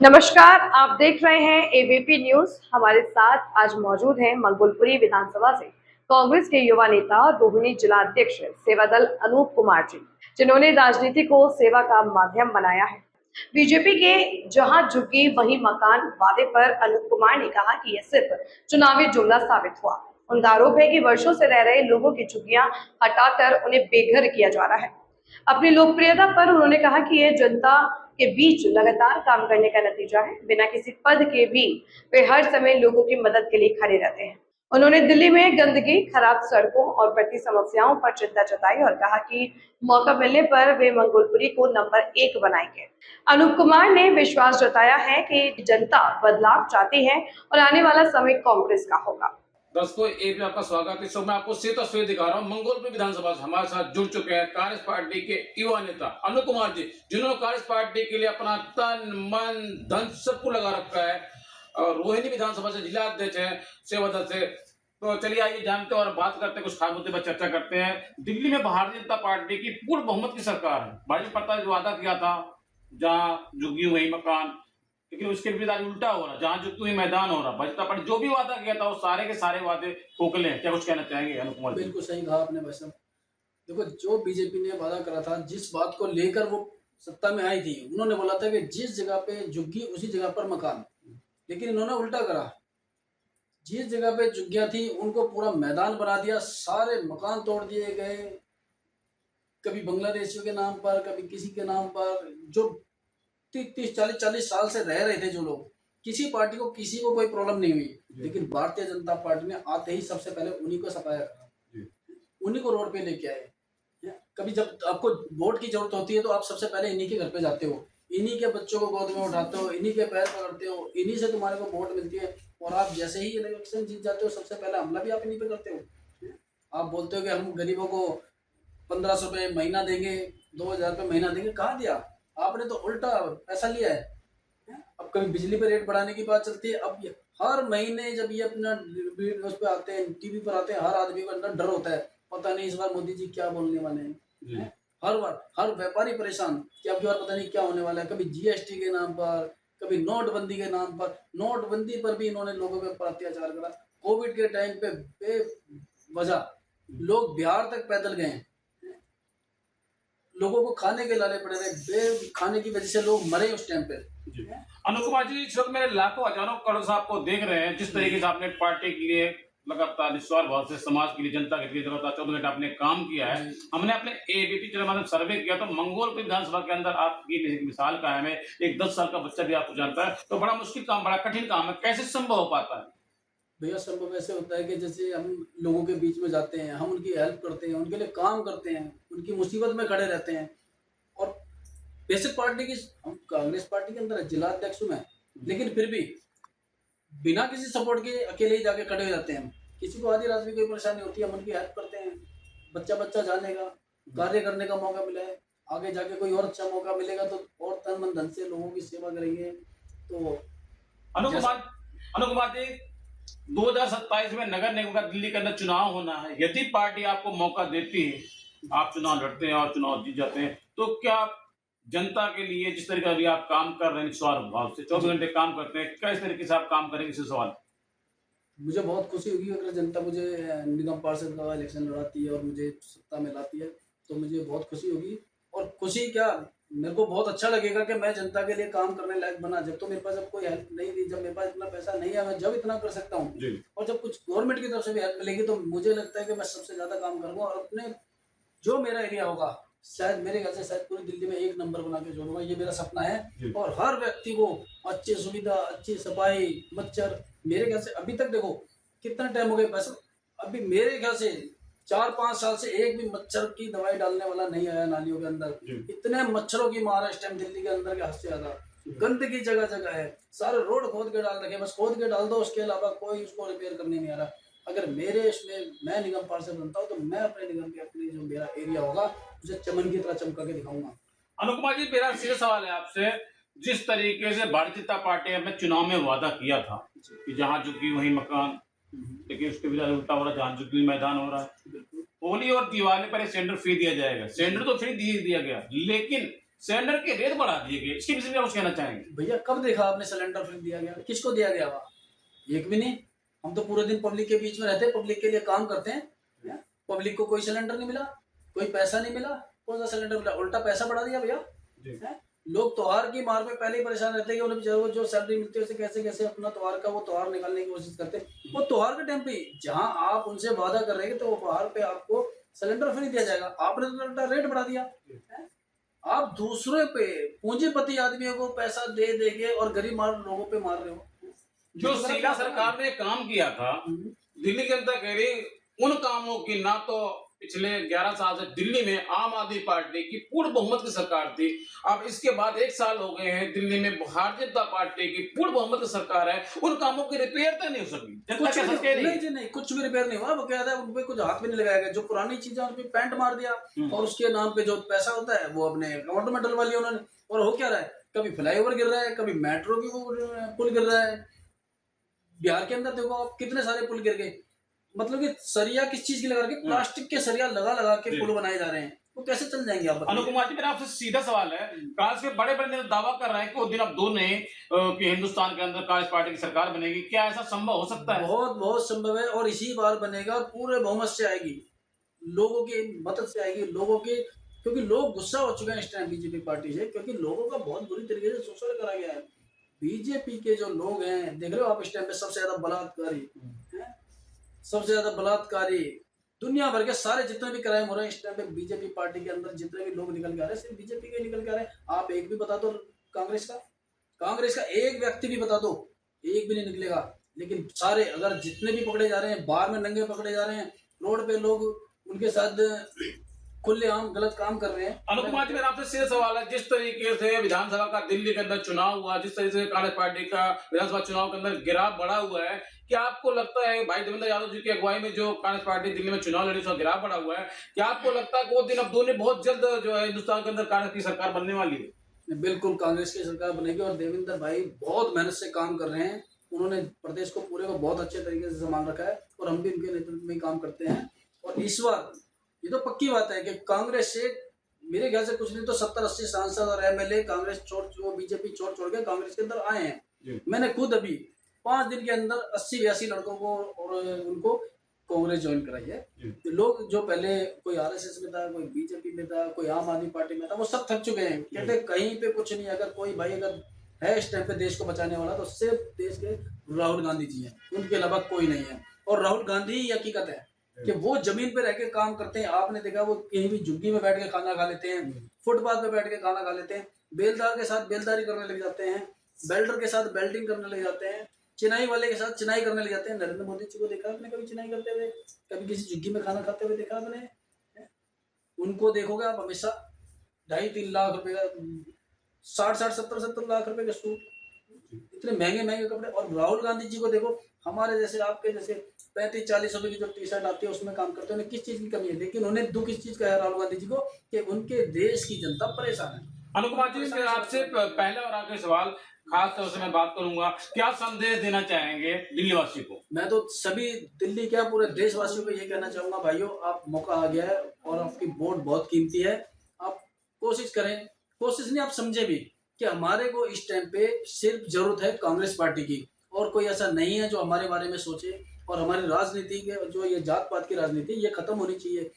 नमस्कार, आप देख रहे हैं एबीपी न्यूज। हमारे साथ आज मौजूद हैं मंगोलपुरी विधानसभा से कांग्रेस के युवा नेता और रोहिणी जिला अध्यक्ष सेवादल अनूप कुमार जी, जिन्होंने राजनीति को सेवा का माध्यम बनाया है। बीजेपी के जहां झुकी वहीं मकान वादे पर अनूप कुमार ने कहा कि यह सिर्फ चुनावी जुमला साबित हुआ। उनका आरोप है कि वर्षों से रह रहे लोगों की झुग्गियां हटाकर उन्हें बेघर किया जा रहा है। अपनी लोकप्रियता पर उन्होंने कहा कि यह जनता के बीच लगातार काम करने का नतीजा है। बिना किसी पद के भी वे हर समय लोगों की मदद के लिए खड़े रहते हैं। उन्होंने दिल्ली में गंदगी, खराब सड़कों और बढ़ती समस्याओं पर चिंता जताई और कहा कि मौका मिलने पर वे मंगोलपुरी को नंबर 1 बनाएंगे। अनूप कुमार ने विश्वास जताया है कि जनता बदलाव चाहती है और आने वाला समय कांग्रेस का होगा। दर्शकों, एक में आपका स्वागत है। इस समय आपको सीधी तस्वीर दिखा रहा हूँ। मंगोलपुर विधानसभा से हमारे साथ जुड़ चुके हैं कांग्रेस पार्टी के युवा नेता अनूप कुमार जी, जिन्होंने कांग्रेस पार्टी के लिए अपना तन मन धन सबको लगा रखा है और रोहिणी विधानसभा से जिला अध्यक्ष है सेवादल से। तो चलिए आइए जानते हैं और बात करते हैं, कुछ खास मुद्दे पर चर्चा करते हैं। दिल्ली में भारतीय जनता पार्टी की पूर्ण बहुमत की सरकार है। भाजपा पता जो वादा किया था, जहाँ झुग्गी वही मकान, लेकिन उसके विपरीत आज उल्टा हो रहा, जहां जो ही मैदान हो रहा। भाजपा पार्टी जो भी वादा किया था वो सारे के सारे वादे खोखले हैं। क्या कुछ कहना चाहेंगे अनूप कुमार जी? बिल्कुल सही कहा आपने भाई साहब। देखो, जो बीजेपी ने वादा करा था, जिस बात को लेकर वो सत्ता में आई थी, उन्होंने बोला था कि जिस जगह पे झुग्गी उसी जगह पर मकान। लेकिन इन्होंने उल्टा करा। जिस जगह पे झुग्गियां थी उनको पूरा मैदान बना दिया, सारे मकान तोड़ दिए गए। कभी बांग्लादेशियों के नाम पर, कभी किसी के नाम पर। जो 30-40 साल से रह रहे थे जो लोग, किसी पार्टी को किसी को कोई प्रॉब्लम नहीं हुई। लेकिन भारतीय जनता पार्टी ने आते ही सबसे पहले उन्हीं को सफाया करा, उन्हीं को रोड पे लेके आए। कभी जब आपको वोट की जरूरत होती है तो आप सबसे पहले इन्हीं के घर पे जाते हो, इन्हीं के बच्चों को गोद में उठाते हो, इन्हीं के पैर पकड़ते हो, इन्हीं से तुम्हारे को वोट मिलती है। और आप जैसे ही इलेक्शन जीत जाते हो, सबसे पहले हमला भी आप इन्हीं पे करते हो। आप बोलते हो कि हम गरीबों को 1500 रुपये महीना देंगे, 2000 रुपये महीना देंगे। कहाँ दिया आपने? तो उल्टा पैसा लिया है। अब कभी बिजली पे रेट बढ़ाने की बात चलती है। अब हर महीने जब ये अपना उस पे आते हैं, टीवी पर आते हैं, हर आदमी को अंदर डर होता है, पता नहीं इस बार मोदी जी क्या बोलने वाले हैं। हर बार हर व्यापारी परेशान कि अब की बार पता नहीं क्या होने वाला है। कभी जीएसटी के नाम पर, कभी नोटबंदी के नाम पर। नोटबंदी पर भी इन्होंने लोगों के ऊपर अत्याचार करा। कोविड के टाइम पे बेवजह लोग बिहार तक पैदल गए हैं, लोगों को खाने के लाले पड़े रहे, खाने की वजह से लोग मरे उस टाइम पे। अनूप कुमार जी, इस वक्त मेरे लाखों हजारों करोड़ से आपको देख रहे हैं। जिस तरीके से आपने पार्टी के लिए लगातार निस्वार्थ भाव से समाज के लिए, जनता के लिए लगातार 14 घंटे आपने काम किया है। हमने अपने एबीपी चैनल माध्यम सर्वे किया तो मंगोलपुर विधानसभा के अंदर आपकी मिसाल कायम है। एक 10 साल का बच्चा भी आपको जानता है, तो बड़ा मुश्किल काम, बड़ा कठिन काम है। कैसे संभव हो पाता है? भैया, संभव ऐसे होता है कि जैसे हम लोगों के बीच में जाते हैं, हम उनकी हेल्प करते हैं, उनके लिए काम करते हैं, उनकी मुसीबत में खड़े रहते हैं। और बेसिक पार्टी की, हम कांग्रेस पार्टी के अंदर जिला अध्यक्ष में, लेकिन फिर भी बिना किसी सपोर्ट के अकेले ही जाके खड़े हो जाते हैं। किसी को आधी रात में कोई परेशानी होती है, हम उनकी हेल्प करते हैं। बच्चा जाने का, कार्य करने का मौका मिला है, आगे जाके कोई और अच्छा मौका मिलेगा तो और तन मन धन से लोगों की सेवा करेंगे। तो अनूप कुमार जी, 2027 में नगर निगम का दिल्ली के अंदर चुनाव होना है। यदि पार्टी आपको मौका देती है, आप चुनाव लड़ते हैं और चुनाव जीत जाते हैं, तो क्या जनता के लिए जिस तरीके अभी आप काम कर रहे हैं निस्वार्थ भाव से 24 घंटे काम करते हैं, क्या इस तरीके से आप काम करेंगे? इसी सवाल मुझे बहुत खुशी होगी अगर जनता मुझे निगम पार्षद का इलेक्शन लड़ाती है और मुझे सत्ता में लाती है, तो मुझे बहुत खुशी होगी। और खुशी क्या, मेरे को बहुत अच्छा लगेगा कि मैं जनता के लिए काम करने लायक बना। जब तो मेरे पास अब कोई हेल्प नहीं थी, जब मेरे पास इतना पैसा नहीं है, मैं जब इतना कर सकता हूँ, और जब कुछ गवर्नमेंट की तरफ से भी हेल्प मिलेगी, तो मुझे लगता है कि मैं सबसे ज्यादा काम करूंगा। और अपने जो मेरा एरिया होगा, शायद मेरे घर से शायद पूरी दिल्ली में 1 नंबर बना के जोड़ूंगा। ये मेरा सपना है। और हर व्यक्ति को अच्छी सुविधा, अच्छी सफाई, मच्छर। मेरे ख्याल से अभी तक देखो कितना टाइम हो गया, बस अभी मेरे ख्याल से 4-5 साल से एक भी मच्छर की दवाई डालने वाला नहीं आया नालियों के अंदर। इतने मच्छरों की मार है इस टाइम दिल्ली के अंदर के हद से ज्यादा। गंदगी जगह जगह है, सारे रोड खोद के डाल रखे, बस खोद के डाल दो, उसके अलावा कोई उसको रिपेयर करने नहीं आ रहा। अगर मेरे इसमें मैं निगम पार्षद बनता हूँ तो मैं अपने निगम के, अपने जो मेरा एरिया होगा, उसे चमन की तरह चमका के दिखाऊंगा। अनूप कुमार जी, मेरा सीधा सवाल है आपसे। जिस तरीके से भारतीय जनता पार्टी ने चुनाव में वादा किया था कि जहां झुकी वहीं मकान, लेकिन उसके बजाय उल्टा हो रहा, जहां झुकी मैदान हो रहा है। होली और दिवाली पर एक सिलेंडर फ्री दिया जाएगा। सिलेंडर तो फ्री दिया गया, लेकिन सिलेंडर के रेट बढ़ा दिए गए, इसके विषय में कुछ कहना चाहेंगे? भैया कब देखा आपने सिलेंडर फ्री दिया गया? किसको दिया गया वहाँ? एक भी नहीं। हम तो पूरे दिन पब्लिक के बीच में रहते हैं, पब्लिक के लिए काम करते हैं। पब्लिक को कोई सिलेंडर नहीं मिला, कोई पैसा नहीं मिला। कौन सा सिलेंडर मिला? उल्टा पैसा बढ़ा दिया भैया। हैं? लोग त्योहार की मार में पहले ही परेशान रहते हैं कि उन्हें बेचारों को जो सैलरी मिलती है उसे कैसे कैसे अपना त्योहार का वो त्योहार निकालने की कोशिश करते हैं। वो त्योहार के टाइम पे जहां आप उनसे वादा कर रहे हैं तो वो त्योहार पे आपको सिलेंडर फ्री दिया जाएगा, आपने तो उल्टा रेट बढ़ा दिया। हैं? आप दूसरे पे पूंजीपति आदमियों को पैसा दे दे के और गरीब लोगों पे मार रहे हो। जो शीला सरकार ने काम किया था, दिल्ली की जनता कह रही उन कामों की ना तो पिछले 11 साल से दिल्ली में आम आदमी पार्टी की पूर्ण बहुमत की सरकार थी। अब इसके बाद 1 साल हो गए हैं, दिल्ली में भारतीय जनता पार्टी की पूर्ण बहुमत की सरकार है, उन कामों की रिपेयर तक नहीं हो सकी। कुछ भी नहीं जी, नहीं कुछ भी रिपेयर नहीं हुआ। वो क्या था, उन पे कुछ हाथ भी नहीं लगाया गया। जो पुरानी चीजें उन पे पेंट मार दिया और उसके नाम पे जो पैसा होता है वो अपने अकाउंट में डलवा लिया उन्होंने। और हो क्या रहा है, कभी फ्लाईओवर गिर रहा है, कभी मेट्रो की वो पुल गिर रहा है। बिहार के अंदर देखो आप कितने सारे पुल गिर गए। मतलब कि सरिया किस चीज की लगा के, प्लास्टिक के सरिया लगा लगा के पुल बनाए जा रहे हैं। वो कैसे चल जाएंगे आप बताइए? अनुकुमार जी, मेरा आपसे सीधा सवाल है, कांग्रेस के बड़े बड़े नेता दावा कर रहे हैं कि वो दिन अब दूर नहीं कि हिंदुस्तान के अंदर कांग्रेस पार्टी की सरकार बनेगी। क्या ऐसा संभव हो सकता है? बहुत बहुत संभव है और इसी बार बनेगा और पूरे बहुमत से आएगी, लोगों की मदद से आएगी। लोगों के, क्योंकि लोग गुस्सा हो चुके हैं इस टाइम बीजेपी पार्टी से, क्योंकि लोगों का बहुत बुरी तरीके से शोषण करा गया है। बीजेपी के जो लोग हैं, देख रहे हो आप इस टाइम पे सबसे ज्यादा बलात्कारी हैं, सबसे ज्यादा बलात्कारी दुनिया भर के सारे जितने भी क्राइम हो रहे हैं इस टाइम पे बीजेपी पार्टी के अंदर जितने भी लोग निकल के आ रहे हैं सिर्फ बीजेपी के निकल के आ रहे हैं। आप एक भी बता दो कांग्रेस का एक व्यक्ति भी बता दो, एक भी नहीं निकलेगा। लेकिन सारे अगर जितने भी पकड़े जा रहे हैं, बाहर में नंगे पकड़े जा रहे हैं, रोड पे लोग उनके साथ खुलेआम गलत काम कर रहे हैं। अनुकुमार जी, मेरा आपसे सीधा सवाल है, जिस तरीके से विधानसभा का दिल्ली के अंदर चुनाव हुआ, जिस तरीके से कांग्रेस पार्टी का विधानसभा चुनाव के अंदर गिराव बढ़ा हुआ है, क्या आपको लगता है भाई देवेंद्र यादव जी की अगुवाई में जो कांग्रेस पार्टी दिल्ली में चुनाव लड़ी उसका गिराव बढ़ा हुआ है, क्या आपको लगता है कि वो दिन अब दो ने बहुत जल्द जो है हिंदुस्तान के अंदर कांग्रेस की सरकार बनने वाली है? बिल्कुल कांग्रेस की सरकार बनेगी और देवेंद्र भाई बहुत मेहनत से काम कर रहे हैं। उन्होंने प्रदेश को पूरे को बहुत अच्छे तरीके से संभाल रखा है और हम भी उनके नेतृत्व में काम करते हैं। और इस बार ये तो पक्की बात है कि कांग्रेस से मेरे ख्याल से कुछ नहीं तो 70-80 सांसद और एमएलए कांग्रेस छोड़ बीजेपी छोड़ के कांग्रेस के अंदर आए हैं। मैंने खुद अभी 5 दिन के अंदर 80-82 लड़कों को और उनको कांग्रेस ज्वाइन कराई है। तो लोग जो पहले कोई आरएसएस में था, कोई बीजेपी में था, कोई आम आदमी पार्टी में था, वो सब थक चुके हैं। कहते कहीं पे कुछ नहीं, अगर कोई भाई अगर है इस टाइम पे देश को बचाने वाला तो सिर्फ देश के राहुल गांधी जी हैं, उनके अलावा कोई नहीं है। और राहुल गांधी ही हकीकत है कि वो जमीन पे रह के काम करते हैं। आपने देखा वो कहीं भी झुग्गी में बैठ के खाना खा लेते हैं, फुटपाथ पे बैठ के खाना खा लेते हैं, बेलदार के साथ बेलदारी करने लग जाते हैं, बेल्डर के साथ बेल्डिंग करने लग जाते हैं, चिनाई वाले के साथ चिनाई करने लग जाते हैं। नरेंद्र मोदी जी को देखा आपने कभी चिनाई करते हुए? कभी किसी झुग्गी में खाना खाते हुए देखा आपने? उनको देखोगे आप हमेशा 2.5-3 लाख रुपए का 60-60, 70-70 लाख रुपए के सूट, इतने महंगे महंगे कपड़े। और राहुल गांधी जी को देखो, हमारे जैसे आपके जैसे 35-40 रुपए की जो टी शर्ट आती है उसमें काम करते हैं। उन्हें किस चीज की कमी है? लेकिन उन्हें दुख इस चीज का है राहुल गांधी जी को कि उनके देश की जनता परेशान है। अनुकुमार जी, मैं आपसे पहला और आखिरी सवाल खास तौर से मैं बात करूंगा, क्या संदेश देना चाहेंगे दिल्ली वासी को? मैं तो सभी दिल्ली क्या पूरे देशवासियों को ये कहना चाहूंगा, भाइयों आप मौका आ गया है और आपकी वोट बहुत कीमती है। आप कोशिश करें, कोशिश नहीं आप समझे भी कि हमारे को इस टाइम पे सिर्फ जरूरत है कांग्रेस पार्टी की, और कोई ऐसा नहीं है जो हमारे बारे में सोचे। और हमारी राजनीति के जो ये जात पात की राजनीति ये खत्म होनी चाहिए।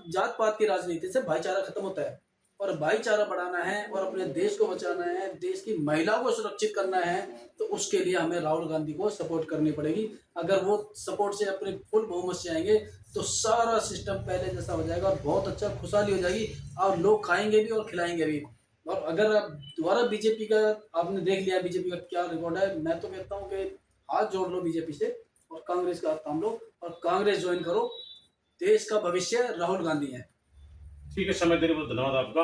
जात पात की राजनीति से भाईचारा खत्म होता है और भाईचारा बढ़ाना है और अपने देश को बचाना है, देश की महिलाओं को सुरक्षित करना है, तो उसके लिए हमें राहुल गांधी को सपोर्ट करनी पड़ेगी। अगर वो सपोर्ट से अपने फुल बहुमत से आएंगे तो सारा सिस्टम पहले जैसा हो जाएगा और बहुत अच्छा खुशहाली हो जाएगी और लोग खाएंगे भी और खिलाएंगे भी। और अगर आप दोबारा बीजेपी का आपने देख लिया बीजेपी का क्या रिकॉर्ड है, मैं तो कहता हूँ कि हाथ जोड़ लो बीजेपी से और कांग्रेस का हाथ थाम लो और कांग्रेस ज्वाइन करो। देश का भविष्य राहुल गांधी है। ठीक है, समय देने के लिए धन्यवाद आपका।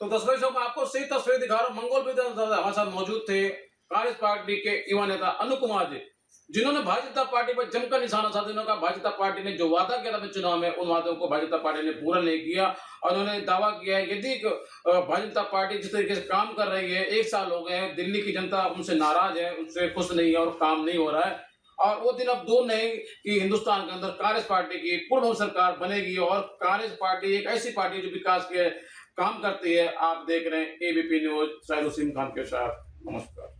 तो दर्शकों मैं आपको सही तस्वीर दिखा रहा हूँ। मंगोल विधानसभा हमारे साथ मौजूद थे कांग्रेस पार्टी के युवा नेता अनुकुमार जी, जिन्होंने भारतीय जनता पार्टी पर जमकर निशाना साधा। उन्होंने कहा भारतीय जनता पार्टी ने जो वादा किया था चुनाव में, उन वादों को भारतीय जनता पार्टी ने पूरा नहीं किया। और उन्होंने दावा किया है यदि भारतीय जनता पार्टी जिस तरीके से काम कर रही है, 1 साल हो गए हैं, दिल्ली की जनता उनसे नाराज है, उनसे खुश नहीं है और काम नहीं हो रहा है। और वो दिन अब दूर नहीं कि हिंदुस्तान के अंदर कांग्रेस पार्टी की पूर्ण सरकार बनेगी और कांग्रेस पार्टी एक ऐसी पार्टी जो विकास के काम करती है। आप देख रहे हैं एबीपी न्यूज, साहिल वसीम खान के साथ। नमस्कार।